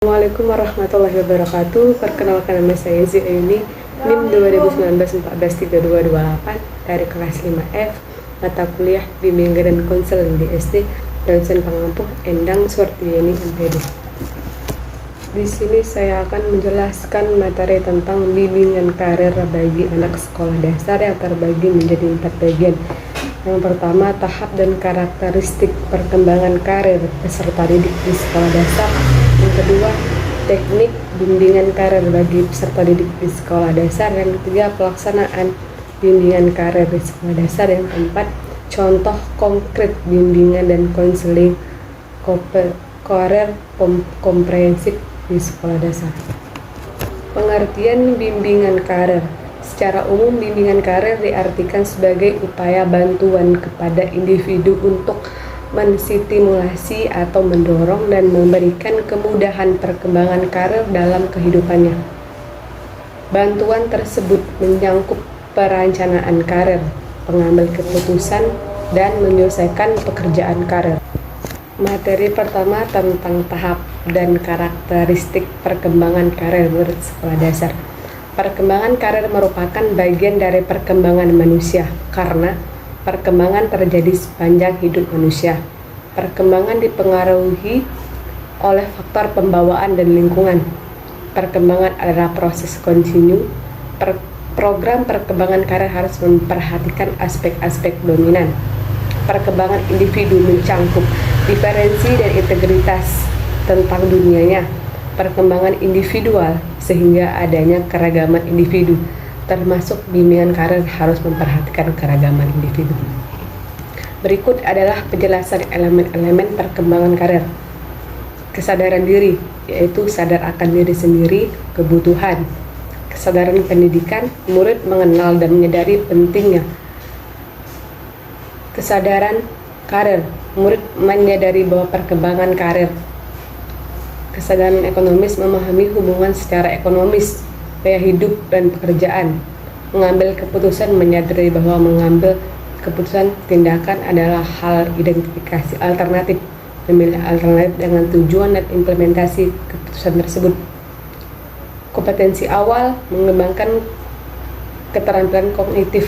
Assalamualaikum warahmatullahi wabarakatuh. Perkenalkan, nama saya Ziyuni, NIM 2019-143228 dari kelas 5F, mata kuliah Bimbingan dan Konseling di SD dosen pengampu Endang Surtieni MPD. Di sini saya akan menjelaskan materi tentang bimbingan karir bagi anak sekolah dasar yang terbagi menjadi 4 bagian. Yang pertama, tahap dan karakteristik perkembangan karir peserta didik di sekolah dasar. Yang kedua, teknik bimbingan karir bagi peserta didik di sekolah dasar. Yang ketiga, pelaksanaan bimbingan karir di sekolah dasar. Yang keempat, contoh konkret bimbingan dan konseling karir komprehensif di sekolah dasar. Pengertian bimbingan karir. Secara umum, bimbingan karir diartikan sebagai upaya bantuan kepada individu untuk menstimulasi atau mendorong dan memberikan kemudahan perkembangan karir dalam kehidupannya. Bantuan tersebut menyangkut perencanaan karir, pengambil keputusan, dan menyelesaikan pekerjaan karir. Materi pertama tentang tahap dan karakteristik perkembangan karir murid sekolah dasar. Perkembangan karir merupakan bagian dari perkembangan manusia karena perkembangan terjadi sepanjang hidup manusia. Perkembangan dipengaruhi oleh faktor pembawaan dan lingkungan. Perkembangan adalah proses kontinu. Program perkembangan karir harus memperhatikan aspek-aspek dominan. Perkembangan individu mencangkup diferensi dan integritas tentang dunianya. Perkembangan individual sehingga adanya keragaman individu, termasuk bimbingan karir harus memperhatikan keragaman individu. Berikut adalah penjelasan elemen-elemen perkembangan karir. Kesadaran diri, yaitu sadar akan diri sendiri, kebutuhan. Kesadaran pendidikan, murid mengenal dan menyadari pentingnya. Kesadaran karir, murid menyadari bahwa perkembangan karir. Kesadaran ekonomis, memahami hubungan secara ekonomis, gaya hidup dan pekerjaan. Mengambil keputusan, menyadari bahwa mengambil keputusan tindakan adalah hal identifikasi alternatif, memilih alternatif dengan tujuan dan implementasi keputusan tersebut. Kompetensi awal, mengembangkan keterampilan kognitif,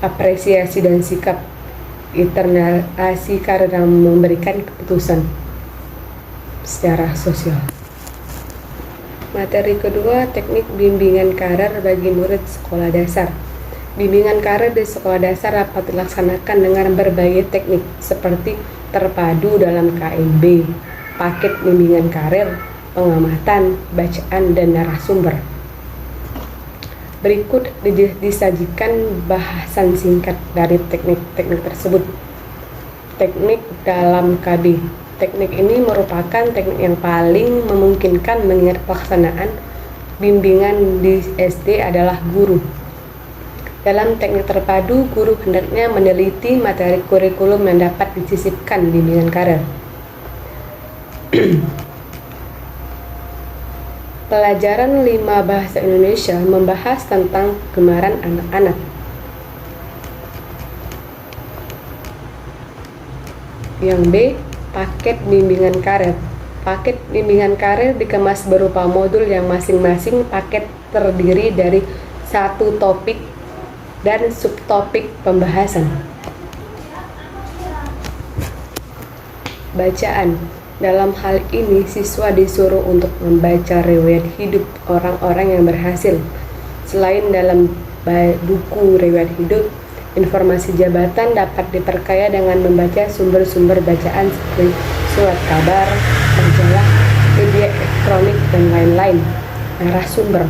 apresiasi dan sikap, internalisasi karir dan memberikan keputusan secara sosial. Materi kedua, teknik bimbingan karir bagi murid sekolah dasar. Bimbingan karir di sekolah dasar dapat dilaksanakan dengan berbagai teknik seperti terpadu dalam KIB, paket bimbingan karir, pengamatan, bacaan, dan narasumber. Berikut disajikan bahasan singkat dari teknik-teknik tersebut. Teknik dalam KB. Teknik ini merupakan teknik yang paling memungkinkan mengingat pelaksanaan bimbingan di SD adalah guru. Dalam teknik terpadu, guru hendaknya meneliti materi kurikulum yang dapat disisipkan bimbingan karir. Pelajaran 5 bahasa Indonesia membahas tentang kegemaran anak-anak. Yang B, paket bimbingan karir. Paket bimbingan karir dikemas berupa modul yang masing-masing paket terdiri dari satu topik dan subtopik pembahasan. Bacaan. Dalam hal ini, siswa disuruh untuk membaca riwayat hidup orang-orang yang berhasil. Selain dalam buku riwayat hidup, informasi jabatan dapat diperkaya dengan membaca sumber-sumber bacaan seperti surat kabar, majalah, media elektronik, dan lain-lain. Narasumber.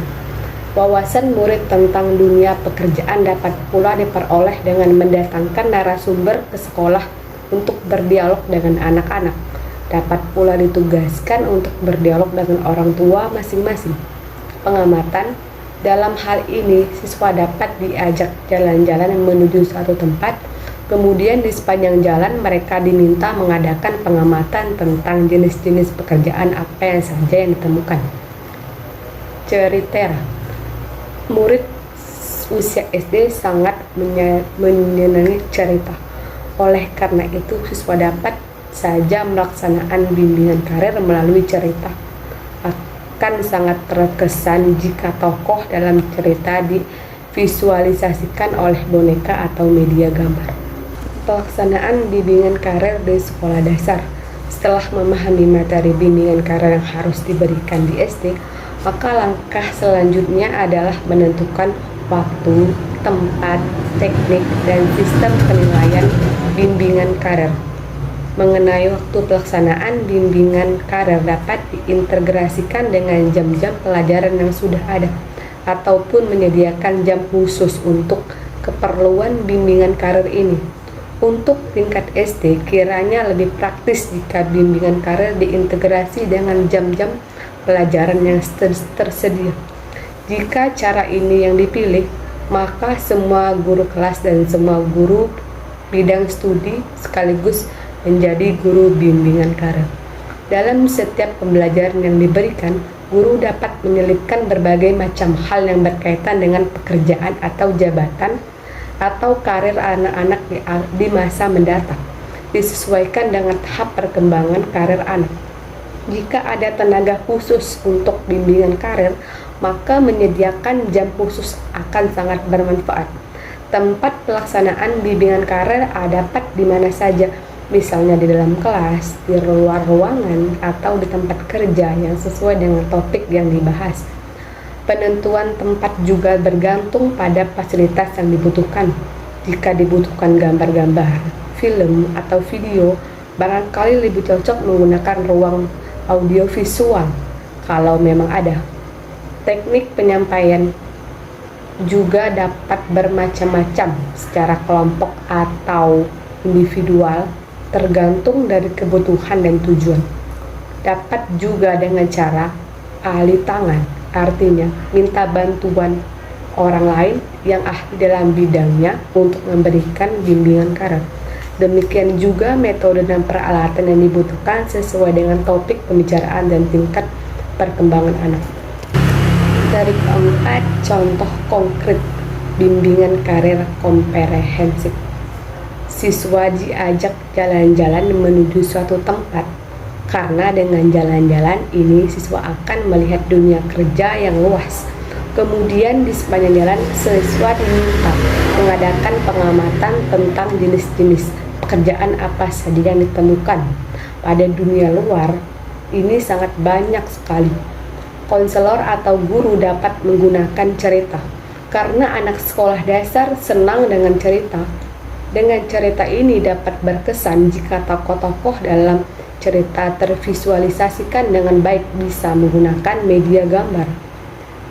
Wawasan murid tentang dunia pekerjaan dapat pula diperoleh dengan mendatangkan narasumber ke sekolah untuk berdialog dengan anak-anak. Dapat pula ditugaskan untuk berdialog dengan orang tua masing-masing. Pengamatan. Dalam hal ini, siswa dapat diajak jalan-jalan menuju suatu tempat, kemudian di sepanjang jalan mereka diminta mengadakan pengamatan tentang jenis-jenis pekerjaan apa yang saja yang ditemukan. Cerita. Murid usia SD sangat menyenangi cerita. Oleh karena itu, siswa dapat saja melaksanakan bimbingan karir melalui cerita. akan sangat terkesan jika tokoh dalam cerita divisualisasikan oleh boneka atau media gambar. Pelaksanaan bimbingan karir di sekolah dasar. Setelah memahami materi bimbingan karir yang harus diberikan di SD, maka langkah selanjutnya adalah menentukan waktu, tempat, teknik, dan sistem penilaian bimbingan karir. Mengenai waktu pelaksanaan bimbingan karir dapat diintegrasikan dengan jam-jam pelajaran yang sudah ada, ataupun menyediakan jam khusus untuk keperluan bimbingan karir ini. Untuk tingkat SD, kiranya lebih praktis jika bimbingan karir diintegrasi dengan jam-jam pelajaran yang tersedia. Jika cara ini yang dipilih, maka semua guru kelas dan semua guru bidang studi sekaligus menjadi guru bimbingan karir. Dalam setiap pembelajaran yang diberikan, guru dapat menyelipkan berbagai macam hal yang berkaitan dengan pekerjaan atau jabatan atau karir anak-anak di masa mendatang, disesuaikan dengan tahap perkembangan karir anak. Jika ada tenaga khusus untuk bimbingan karir, maka menyediakan jam khusus akan sangat bermanfaat. Tempat pelaksanaan bimbingan karir dapat di mana saja, misalnya di dalam kelas, di luar ruangan, atau di tempat kerja yang sesuai dengan topik yang dibahas. Penentuan tempat juga bergantung pada fasilitas yang dibutuhkan. Jika dibutuhkan gambar-gambar, film, atau video, barangkali lebih cocok menggunakan ruang audiovisual kalau memang ada. Teknik penyampaian juga dapat bermacam-macam secara kelompok atau individual, tergantung dari kebutuhan dan tujuan. Dapat juga dengan cara ahli tangan, artinya minta bantuan orang lain yang ahli dalam bidangnya untuk memberikan bimbingan karir. Demikian juga metode dan peralatan yang dibutuhkan sesuai dengan topik pembicaraan dan tingkat perkembangan anak. Dari keempat, contoh konkret bimbingan karir komprehensif. Siswa diajak jalan-jalan menuju suatu tempat. Karena dengan jalan-jalan ini siswa akan melihat dunia kerja yang luas. Kemudian di sepanjang jalan siswa diminta mengadakan pengamatan tentang jenis-jenis pekerjaan apa saja yang ditemukan pada dunia luar. Ini sangat banyak sekali. Konselor atau guru dapat menggunakan cerita, karena anak sekolah dasar senang dengan cerita. Dengan cerita ini dapat berkesan jika tokoh-tokoh dalam cerita tervisualisasikan dengan baik bisa menggunakan media gambar.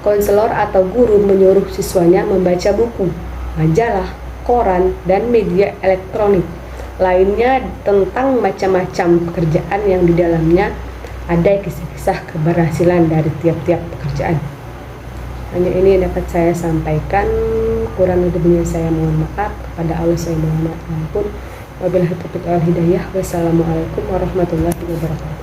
Konselor atau guru menyuruh siswanya membaca buku, majalah, koran, dan media elektronik lainnya tentang macam-macam pekerjaan yang di dalamnya ada kisah-kisah keberhasilan dari tiap-tiap pekerjaan. Hanya ini yang dapat saya sampaikan, kurang lebihnya saya mohon maaf, kepada Allah saya mohon maaf ampun. Wabillahi taufiq wal hidayah. Wassalamualaikum warahmatullahi wabarakatuh.